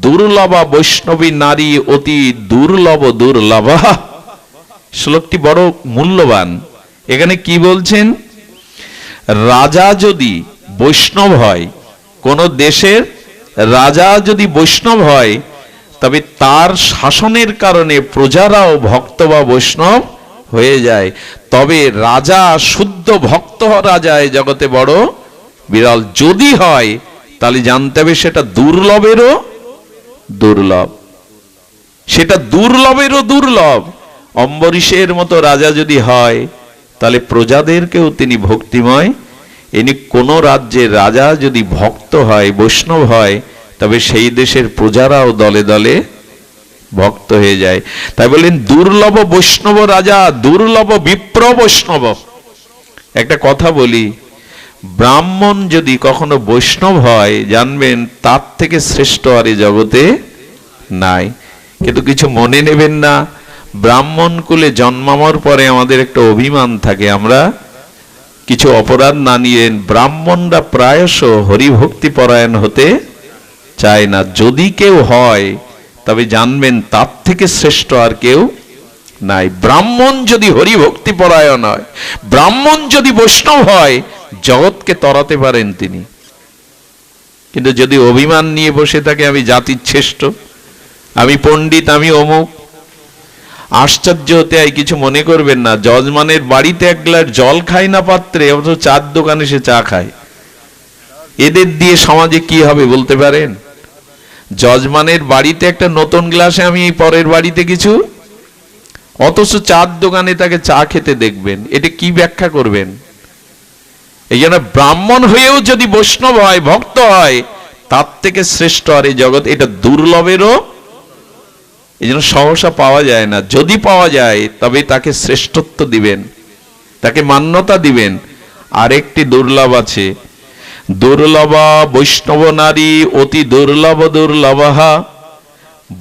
দুর্লভা বৈষ্ণবী নারী অতি দুর্লভ দুর্লভা। শ্লোকটি বড় মূল্যবান। এখানে কি বলছেন? রাজা যদি বৈষ্ণব হয়, কোন দেশের রাজা যদি বৈষ্ণব হয়, তবে তার শাসনের কারণে প্রজারাও ভক্ত বা বৈষ্ণব হয়ে যায়। তবে রাজা শুদ্ধ ভক্ত রাজা এই জগতে বড় বিরল। যদি হয় তাহলে জানতে হবে সেটা দুর্লভেরও দুর্লভ, সেটা দুর্লভেরও দুর্লভ। অম্বরীশের মতো রাজা যদি হয় তাহলে প্রজাদেরকেও তিনি ভক্তিময়। ইনি কোন রাজ্যের রাজা যদি ভক্ত হয়, বৈষ্ণব হয়, তবে সেই দেশের প্রজারাও দলে দলে ভক্ত হয়ে যায়। তাই বলেন দুর্লভ বৈষ্ণব রাজা, দুর্লভ বিপ্র বৈষ্ণব। একটা কথা বলি, ব্রাহ্মণ যদি কখনো বৈষ্ণব হয়, জানবেন তার থেকে শ্রেষ্ঠ আর এই জগতে নাই। কিন্তু কিছু মনে নেবেন না, ব্রাহ্মণ কুলে জন্মানোর পরে আমাদের একটা অভিমান থাকে, আমরা কিছু অপরাধ না নিয়ে ব্রাহ্মণরা প্রায়শ হরিভক্তি পরায়ণ হতে চায় না। যদি কেউ হয় তবে জানবেন তার থেকে শ্রেষ্ঠ আর কেউ নাই। ব্রাহ্মণ যদি হরিভক্তি পরায়ণ হয়, ব্রাহ্মণ যদি বৈষ্ণব হয়, জগৎকে তরাতে পারেন তিনি। কিন্তু যদি অভিমান নিয়ে বসে থাকে আমি জাতির শ্রেষ্ঠ, আমি পণ্ডিত, আমি অমুক, আশ্চর্য হতে হয়। কিছু মনে করবেন না, যজমানের বাড়িতে এক গ্লাস জল খায় না পাত্রে, অথচ চার দোকানে সে চা খায়। এদের দিয়ে সমাজে কি হবে বলতে পারেন? যজমানের বাড়িতে একটা নতুন গ্লাসে আমি এই পরের বাড়িতে কিছু, অথচ চার দোকানে তাকে চা খেতে দেখবেন। এটা কি ব্যাখ্যা করবেন? এই জন্য ব্রাহ্মণ হয়েও যদি বৈষ্ণব হয়, ভক্ত হয়, তার থেকে শ্রেষ্ঠ আর এই জগৎ, এটা দুর্লভেরও। এই জন্য সহসা পাওয়া যায় না। যদি পাওয়া যায় তবে তাকে শ্রেষ্ঠত্ব দিবেন, তাকে মান্যতা দিবেন। আরেকটি দুর্লভ আছে, দুর্লভা বৈষ্ণব নারী অতি দুর্লভ দুর্লভা।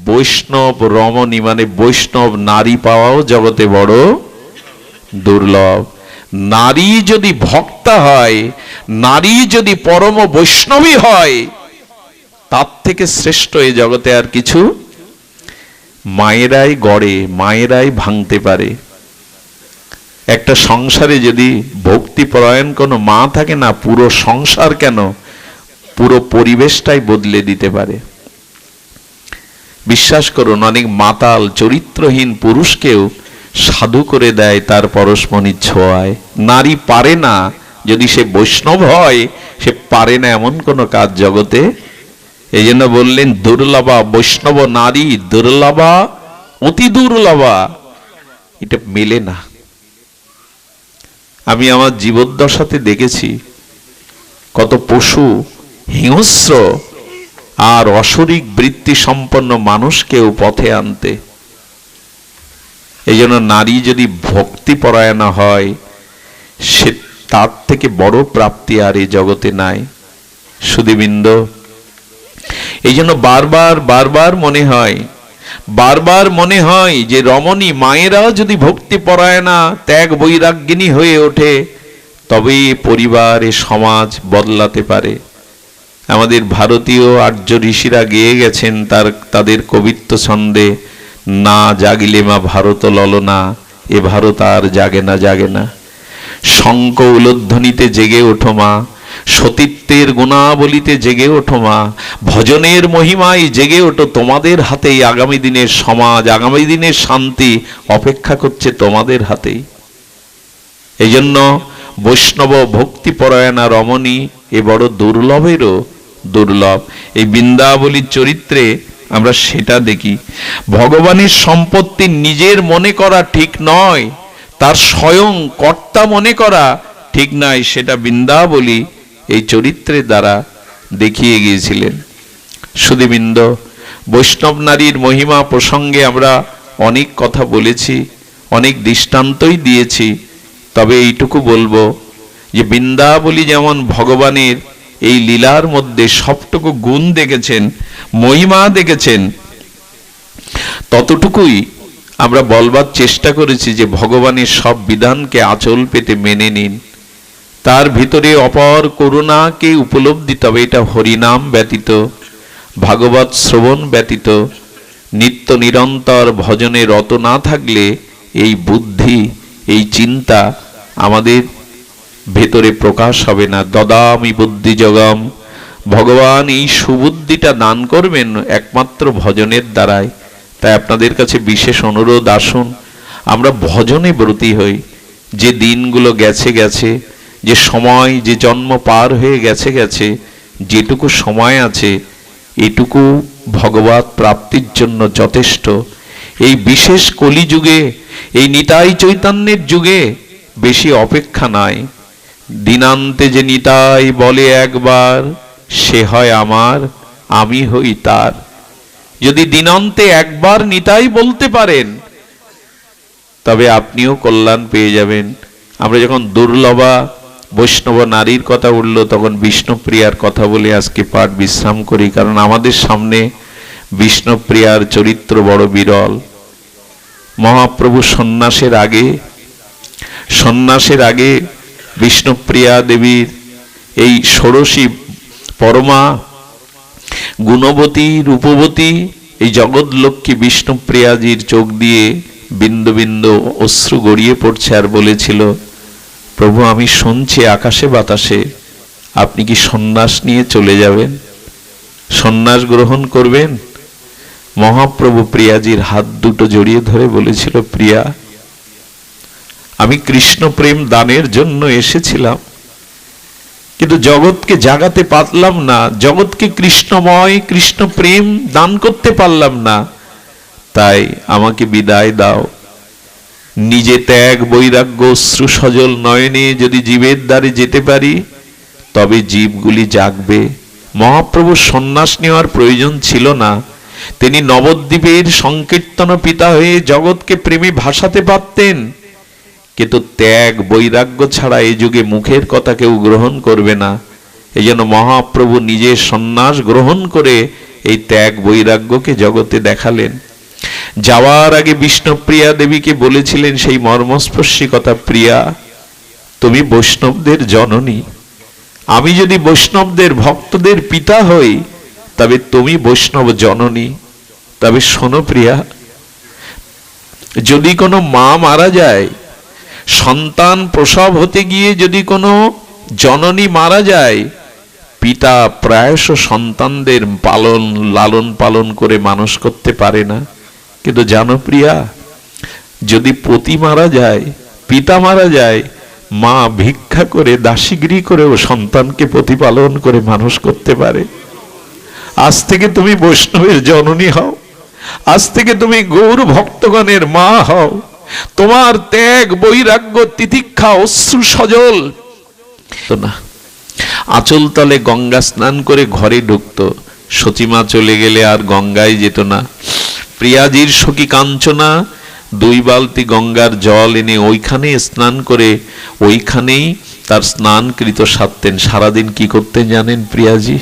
বৈষ্ণব রমণী মানে বৈষ্ণব নারী পাওয়াও জগতে বড় দুর্লভ। নারী যদি ভক্তা হয়, নারী যদি পরম বৈষ্ণবী হয়, তার থেকে শ্রেষ্ঠ এই জগতে আর কিছু। মায়েরাই গড়ে, মায়েরাই ভাঙতে পারে। একটা সংসারে যদি ভক্তিপরায়ণ কোনো মা থাকে না, পুরো সংসার কেন, পুরো পরিবেশটাই বদলে দিতে পারে। বিশ্বাস করুন, অনেক মাতাল চরিত্রহীন পুরুষকেও সাধু করে দেয় তার পরশমণির ছোঁয়ায়। নারী পারে না, যদি সে বৈষ্ণব হয়, সে পারে না এমন কোনো কাজ জগতে। এই জন্য বললেন দুর্লভা বৈষ্ণব নারী, দুর্লভা অতি দুর্লভা। এটা মেলে না। আমি আমার জীবদ্দশাতে দেখেছি কত পশু, হিংস্র আর অশরিক বৃত্তি সম্পন্ন মানুষকেও পথে আনতে। এই জন্য নারী যদি ভক্তি পরায়ণা হয়, সে তার থেকে বড় প্রাপ্তি আর এই জগতে নাই। সুধীবৃন্দ, এই জন্য বারবার বারবার মনে হয় যে রমণী মায়েরা যদি ভক্তি পরায়ণা ত্যাগ বৈরাগ্যিনী হয়ে ওঠে, তবেই পরিবার, এ সমাজ বদলাতে পারে। আমাদের ভারতীয় আর্য ঋষিরা গেয়ে গেছেন তাদের কবিত্ব ছন্দে, না জাগিলে মা ভারত ললনা, এ ভারত আর জাগে না জাগে না। শঙ্খ উলোধ্বনিতে জেগে ওঠো মা, সতীত্বের গুণাবলিতে জেগে ওঠো মা, ভজনের মহিমায় জেগে ওঠো। তোমাদের হাতেই আগামী দিনের সমাজ, আগামী দিনের শান্তি অপেক্ষা করছে তোমাদের হাতেই। এই জন্য বৈষ্ণব ভক্তিপরায়ণা রমণী এ বড় দুর্লভেরও দুর্লভ। এই বৃন্দাবলীর চরিত্রে আমরা সেটা দেখি। ভগবানের সম্পত্তি নিজের মনে করা ঠিক নয়, তার স্বয়ং কর্তা মনে করা ঠিক নয়, সেটা বৃন্দাবলী এই চরিত্রের দ্বারা দেখিয়ে গিয়েছিলেন। সুধীবৃন্দ, বৈষ্ণব নারীর মহিমা প্রসঙ্গে আমরা অনেক কথা বলেছি, অনেক দৃষ্টান্তই দিয়েছি। তবে এইটুকু বলবো যে বৃন্দাবলী যেমন ভগবানের এই লীলার মধ্যে সবটুকু গুণ দেখেছেন, মহিমা দেখেছেন, ততটুকুই আমরা বলবার চেষ্টা করেছি যে ভগবানের সব বিধানকে আঁচল পেতে মেনে নিন। তার ভিতরে অপার করুণাকে উপলব্ধি, তবে এটা হরিনাম ব্যতীত ভাগবত শ্রবণ ব্যতীত নিত্য নিরন্তর ভজনে রত না থাকলে এই বুদ্ধি, এই চিন্তা আমাদের ভেতরে প্রকাশ হবে না। দদামি বুদ্ধি যোগম, ভগবান এই সুবুদ্ধিটা দান করবেন একমাত্র ভজনের দ্বারাই। তাই আপনাদের কাছে বিশেষ অনুরোধ, আসুন আমরা ভজনে ব্রতী হই। যে দিনগুলো গেছে গেছে, যে সময়, যে জন্ম পার হয়ে গেছে গেছে, যেটুকু সময় আছে এটুকু ভগবত প্রাপ্তির জন্য যথেষ্ট। এই বিশেষ কলিযুগে, এই নিতাই চৈতন্যের যুগে বেশি অপেক্ষা নাই। দিনান্তে যে নিতাই বলে একবার, সে হয় আমার, আমি হই তার। যদি দিনান্তে একবার নিতাই বলতে পারেন তবে আপনিও কল্যাণ পেয়ে যাবেন। আমরা যখন দুর্লভা বৈষ্ণব নারীর কথা উঠল তখন বিষ্ণুপ্রিয়ার কথা বলে আজকে পাঠ বিশ্রাম করি, কারণ আমাদের সামনে বিষ্ণুপ্রিয়ার চরিত্র বড় বিরল। মহাপ্রভু সন্ন্যাসের আগে বিষ্ণুপ্রিয়া দেবীর এই ষোড়শী পরমা গুণবতী রূপবতী এই জগৎলক্ষ্মী বিষ্ণুপ্রিয়াজির চোখ দিয়ে বিন্দু বিন্দু অশ্রু গড়িয়ে পড়ছে আর বলেছিল, প্রভু আমি শুনছি আকাশে বাতাসে আপনি কি সন্ন্যাস নিয়ে চলে যাবেন, সন্ন্যাস গ্রহণ করবেন? মহাপ্রভু প্রিয়াজির হাত দুটো জড়িয়ে ধরে বলেছিল, প্রিয়া আমি কৃষ্ণ প্রেম দানের জন্য এসেছিলাম, কিন্তু জগৎকে জাগাতে পারলাম না, জগৎকে কৃষ্ণময় কৃষ্ণ প্রেম দান করতে পারলাম না, তাই আমাকে বিদায় দাও। নিজে ত্যাগ বৈরাগ্য অশ্রু সজল নয়নে যদি জীবের দ্বারে যেতে পারি তবে জীবগুলি জাগবে। মহাপ্রভু সন্ন্যাস নেওয়ার প্রয়োজন ছিল না, তিনি নবদ্বীপের সংকীর্তন পিতা হয়ে জগৎকে প্রেমে ভাসাতে পারতেন, কিন্তু ত্যাগ বৈরাগ্য ছাড়া এই যুগে মুখের কথা কেউ গ্রহণ করবে না। এই জন্য মহাপ্রভু নিজে সন্ন্যাস গ্রহণ করে এই ত্যাগ বৈরাগ্যকে জগতে দেখালেন। যাওয়ার আগে বিষ্ণুপ্রিয়া দেবীকে বলেছিলেন সেই মর্মস্পর্শী কথা, প্রিয়া তুমি বৈষ্ণবদের জননী, আমি যদি বৈষ্ণবদের ভক্তদের পিতা হই তবে তুমি বৈষ্ণব জননী। তবে শোনো প্রিয়া, যদি কোনো মা মারা যায়, সন্তান প্রসব হতে গিয়ে যদি কোনো জননী মারা যায়, পিতা প্রায়শ সন্তানদের লালন পালন করে মানুষ করতে পারে না। কিন্তু জানো প্রিয়া, যদি পতি মারা যায়, পিতা মারা যায়, মা ভিক্ষা করে দাসীগিরি করেও সন্তানকে প্রতিপালন করে মানুষ করতে পারে। আজ থেকে তুমি বৈষ্ণবের জননী হও, আজ থেকে তুমি গৌর ভক্তগণের মা হও। তোমার ত্যাগ বৈরাগ্য তিতিক্ষা অশ্রু সজল তো না। আঁচল তলে গঙ্গা স্নান করে ঘরে ঢুকতো, সতীমা চলে গেলে আর গঙ্গায় যেত না। প্রিয়াজির সখী কাঞ্চনা 2 বালতি গঙ্গার জল এনে ওইখানে স্নান করে ওইখানেই তার স্নানকৃত সারতেন। সারাদিন কি করতেন জানেন প্রিয়াজি?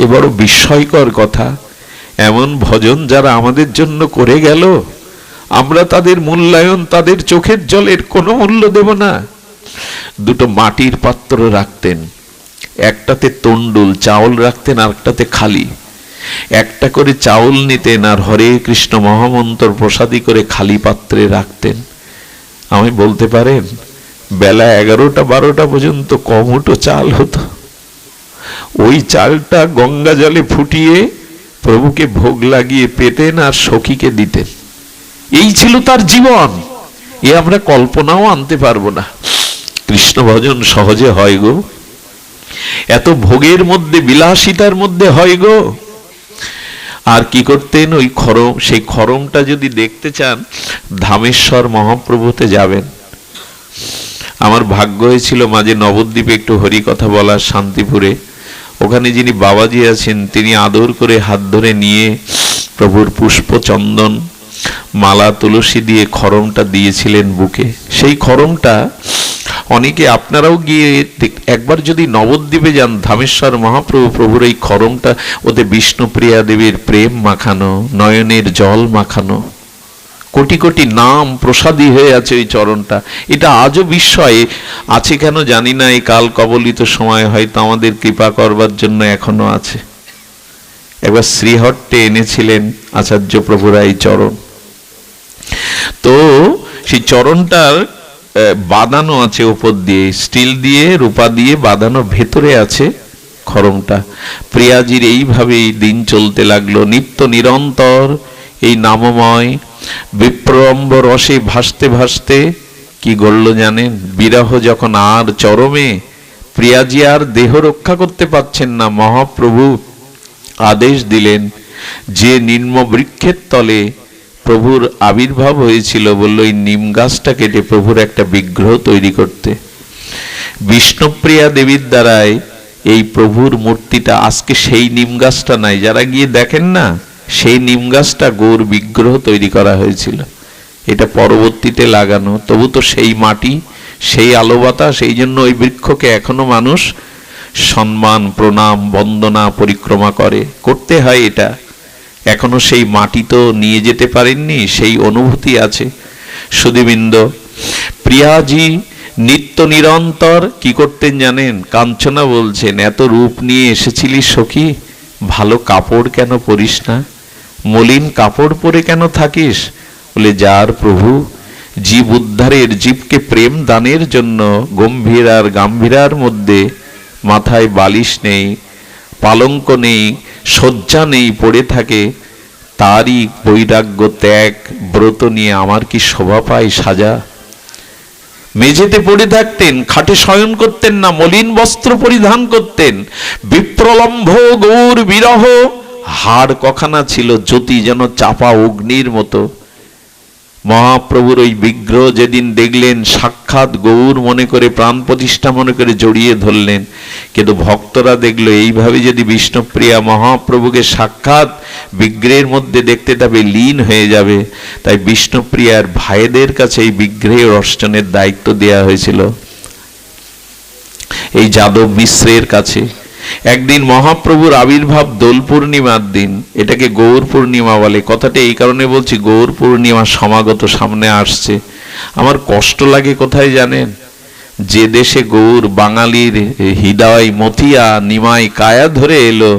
এ বড় বিস্ময়কর কথা। এমন ভজন যারা আমাদের জন্য করে গেল, আমরা তাদের মূল্যায়ন, তাদের চোখের জলের কোনো মূল্য দেব না। 2টো মাটির পাত্র রাখতেন, একটাতে তন্ডুল চাউল রাখতেন, আর একটাতে খালি। একটা করে চাউল নিতেন আর হরে কৃষ্ণ মহামন্ত্র প্রসাদী করে খালি পাত্রে রাখতেন। আমি বলতে পারেন বেলা 11টা 12টা পর্যন্ত কমুটো চাল হতো। ওই চালটা গঙ্গা জলে ফুটিয়ে প্রভুকে ভোগ লাগিয়ে পেতেন আর সখীকে দিতেন। এই ছিল তার জীবন। এ আমরা কল্পনাও আনতে পারবো না। কৃষ্ণ ভজন সহজে হয় গো, এত ভোগের মধ্যে বিলাসিতার মধ্যে হয় গো। আর কি করতেন? ওই খরম, সেই খরমটা যদি দেখতে চান ধামেশ্বর মহাপ্রভুতে যাবেন। আমার ভাগ্য হয়েছিল মাঝে নবদ্বীপে একটু হরি কথা বলার, শান্তিপুরে। ওখানে যিনি বাবাজি আছেন তিনি আদর করে হাত ধরে নিয়ে প্রভুর পুষ্প চন্দন মালা তুলসী দিয়ে খরমটা দিয়েছিলেন বুকে। সেই খরমটা অনেকে, আপনারাও গিয়ে একবার যদি নবদ্বীপে যান, ধামেশ্বর মহাপ্রভু প্রভুর এই খরমটা, ওতে বিষ্ণুপ্রিয়া দেবীর প্রেম মাখানো, নয়নের জল মাখানো, কোটি কোটি নাম প্রসাদী হয়ে আছে ওই চরণটা। এটা আজও বিস্ময়ে আছে কেন জানি না, এই কাল কবলিত সময় হয়তো আমাদের কৃপা করবার জন্য এখনো আছে। একবার শ্রীহট্টে এনেছিলেন আচার্য প্রভুরা এই চরণ। তো সেই চরণটার বাঁধানো আছে উপর দিয়ে, স্টিল দিয়ে রূপা দিয়ে বাঁধানো, ভেতরে আছে খড়মটা। প্রিয়াজির এইভাবেই দিন চলতে লাগলো, নিত্য নিরন্তর এই নামময় বিপ্রলম্ব রসে ভাসতে ভাসতে কি গড়ল জানেন? বিরহ যখন আর চরমে, প্রিয়াজি আর দেহ রক্ষা করতে পারছেন না, মহাপ্রভু আদেশ দিলেন যে নিম্ন বৃক্ষের তলে প্রভুর আবির্ভাব হয়েছিল, বলল এই নিম গাছটা কেটে প্রভুর একটা বিগ্রহ তৈরি করতে। বিষ্ণুপ্রিয়া দেবীর দ্বারাই এই প্রভুর মূর্তিটা, আজকে সেই নিম গাছটা নাই, যারা গিয়ে দেখেন না, সেই নিম গাছটা গৌর বিগ্রহ তৈরি করা হয়েছিল। এটা পরবর্তীতে লাগানো, তবু তো সেই মাটি, সেই আলো বাতাস, সেই জন্য ওই বৃক্ষকে এখনো মানুষ সম্মান, প্রণাম, বন্দনা, পরিক্রমা করতে হয়। এটা এখনো সেই মাটি তো নিয়ে যেতে পারেননি, সেই অনুভূতি আছে। সুধীবৃন্দ, প্রিয়াজি নিত্য নিরন্তর কি করতেন জানেন? কাঞ্চনা বলছেন, এত রূপ নিয়ে এসেছিলি সখী, ভালো কাপড় কেন পরিস না? মলিন কাপড় পরে কেন থাকিস? বলে, যার প্রভু জীব উদ্ধারের, জীবকে প্রেম দানের জন্য গম্ভীর আর গাম্ভীরার মধ্যে মাথায় বালিশ নেই, পালঙ্ক নেই, শয্যা নেই, পড়ে থাকে, তারই বৈরাগ্য ত্যাগ ব্রত নিয়ে আমার কি শোভা পায় সাজা? মেঝেতে পড়ে থাকতেন, খাটে শয়ন করতেন না, মলিন বস্ত্র পরিধান করতেন। বিপ্রলম্ভ গৌর বিরহ, হাড় কখানা ছিল জ্যোতি যেন চাপা অগ্নির মতো। মহাপ্রভুর ওই বিগ্রহ যেদিন দেখলেন, সাক্ষাৎ গৌর মনে করে, প্রাণ প্রতিষ্ঠা মনে করে জড়িয়ে ধরলেন। কিন্তু ভক্তরা দেখলো এইভাবে যদি বিষ্ণুপ্রিয়া মহাপ্রভুকে সাক্ষাৎ বিগ্রহের মধ্যে দেখতে তবে লীন হয়ে যাবে। তাই বিষ্ণুপ্রিয়ার ভাইদের কাছে এই বিগ্রহের অর্চনের দায়িত্ব দেয়া হয়েছিল এই যাদব মিশ্রের কাছে। একদিন মহাপ্রভুর আবির্ভাব দোল পূর্ণিমার দিন, এটাকে গৌর পূর্ণিমা বলে। কথাটা এই কারণে বলছি, গৌর পূর্ণিমা সমাগত সামনে আসছে। আমার কষ্ট লাগে কোথায় জানেন? যে দেশে গৌর বাঙালির হৃদয় মতিয়া নিমাই কায়া ধরে এলো,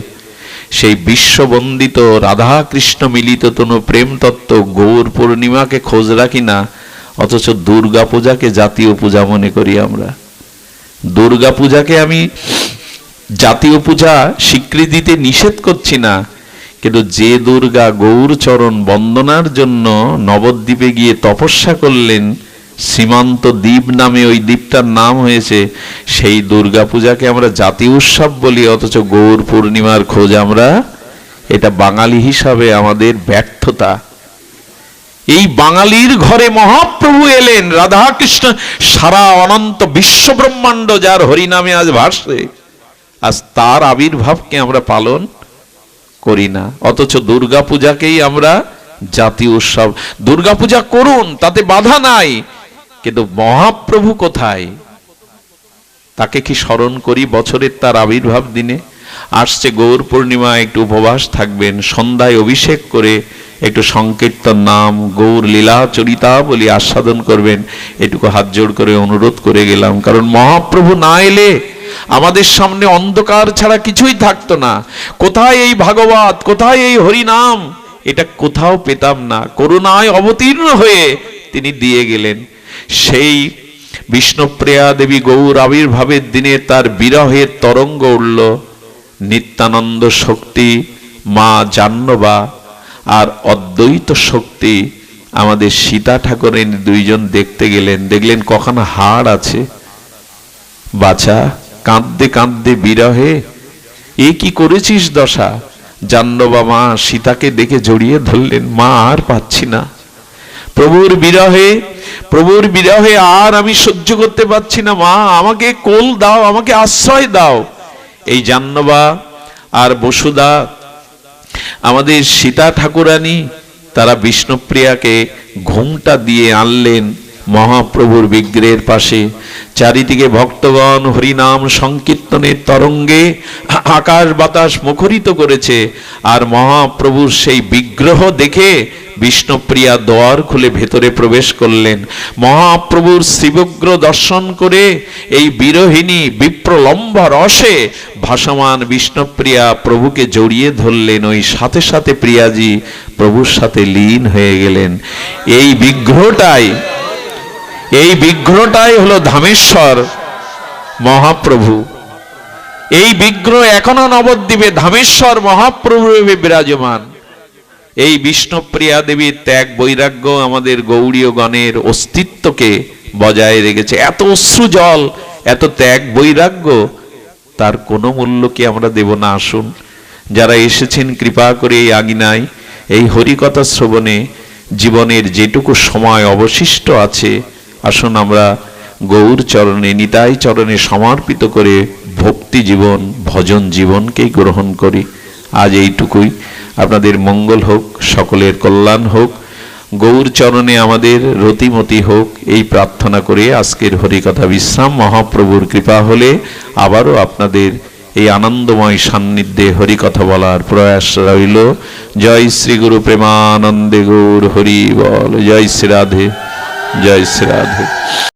সেই বিশ্ববন্দিত রাধা কৃষ্ণ মিলিত তনু প্রেম তত্ত্ব গৌর পূর্ণিমাকে খোঁজ রাখি না, অথচ দুর্গা পূজাকে জাতীয় পূজা মনে করি আমরা। দুর্গা পূজাকে আমি জাতীয় পূজা স্বীকৃতিতে নিষেধ করছি না, কিন্তু যে দুর্গা গৌর চরণ বন্দনার জন্য নবদ্বীপে গিয়ে তপস্যা করলেন, সীমান্ত দ্বীপ নামে ওই দ্বীপটার নাম হয়েছে, সেই দুর্গা পূজাকে আমরা জাতীয় উৎসব বলি, অথচ গৌর পূর্ণিমার খোঁজ আমরা। এটা বাঙালি হিসাবে আমাদের ব্যর্থতা। এই বাঙালির ঘরে মহাপ্রভু এলেন, রাধা কৃষ্ণ, সারা অনন্ত বিশ্ব ব্রহ্মাণ্ড যার হরিনামে আজ ভাসে, আজ তার আবির্ভাবকে আমরা পালন করি না, অথচ দুর্গা পূজাকেই আমরা জাতীয় উৎসব। দুর্গা পূজা করুন, তাতে বাধা নাই, কিন্তু মহাপ্রভু কোথায়? তাকে কি স্মরণ করি বছরের তার আবির্ভাব দিনে? আসছে গৌর পূর্ণিমা, একটু উপবাস থাকবেন, সন্ধ্যায় অভিষেক করে একটু সংকীর্তন নাম, গৌর লীলা চরিতা বলি আস্বাদন করবেন। এটুকু হাত জোড় করে অনুরোধ করে গেলাম, কারণ মহাপ্রভু না এলে আমাদের সামনে অন্ধকার ছাড়া কিছুই থাকতো না। কোথায় এই ভাগবত, কোথায় এই হরিনাম, এটা কোথাও পেতাম না। করুণায় অবতীর্ণ হয়ে তিনি দিয়ে গেলেন। সেই বিষ্ণুপ্রিয়া দেবী গৌর আবির্ভাবের দিনে তার বিরহের তরঙ্গ উঠল। নিত্যানন্দ শক্তি মা জাহ্নবা আর অদ্বৈত শক্তি আমাদের সীতা ঠাকুরের দুইজন দেখতে গেলেন। দেখলেন কখনো হাড় আছে, বাছা কাঁদতে কাঁদতে বিরহে এ কি করেছিস দশা? জাহ্নবা মা সীতাকে দেখে জড়িয়ে ধরলেন, মা আর পাচ্ছি না, প্রভুর বিরহে আর আমি সহ্য করতে পারছি না, মা আমাকে কোল দাও, আমাকে আশ্রয় দাও। এই জাহ্নবা আর বসুদা আমাদের সীতা ঠাকুরানী, তারা বিষ্ণুপ্রিয়াকে ঘুমটা দিয়ে আনলেন মহাপ্রভুর বিগ্রহের পাশে। চারিদিকে ভক্তগণ হরিনাম সংকীর্তনের তরঙ্গে আকাশ বাতাস মুখরিত করেছে। আর মহাপ্রভুর সেই বিগ্রহ দেখে বিষ্ণুপ্রিয়া দ্বার খুলে ভেতরে প্রবেশ করলেন। মহাপ্রভুর শ্রীবগ্র দর্শন করে এই বিরোহিণী বিপ্রলম্বা রসে ভাসমান বিষ্ণুপ্রিয়া প্রভুকে জড়িয়ে ধরলেন। ওই সাথে সাথে প্রিয়াজি প্রভুর সাথে লীন হয়ে গেলেন। এই বিগ্রহটাই হলো ধামেশ্বর মহাপ্রভু। এই বিগ্রহ এখনো নবদ্বীপে ধামেশ্বর মহাপ্রভু বিরাজমান। এই বিষ্ণুপ্রিয়া দেবীর ত্যাগ বৈরাগ্য আমাদের গৌড়ীয় গণের অস্তিত্বকে বজায় রেখেছে। এত অশ্রুজল, এত ত্যাগ বৈরাগ্য, তার কোনো মূল্য কি আমরা দেব না? আসুন, যারা এসেছেন কৃপা করে এই আগিনায়, এই হরিকথা শ্রবণে জীবনের যেটুকু সময় অবশিষ্ট আছে, আসুন আমরা গৌর চরণে, নিতাই চরণে সমর্পিত করে ভক্তি জীবন, ভজন জীবনকেই গ্রহণ করি। আজ এইটুকুই। আপনাদের মঙ্গল হোক, সকলের কল্যাণ হোক, গৌর চরণে আমাদের রতিমতি হোক, এই প্রার্থনা করে আজকের হরিকথা বিশ্রাম। মহাপ্রভুর কৃপা হলে আবারও আপনাদের এই আনন্দময় সান্নিধ্যে হরিকথা বলার প্রয়াস রইল। জয় শ্রী গুরু প্রেমানন্দে গৌর হরি বল। জয় শ্রী রাধে, জয় শ্রী রাধে।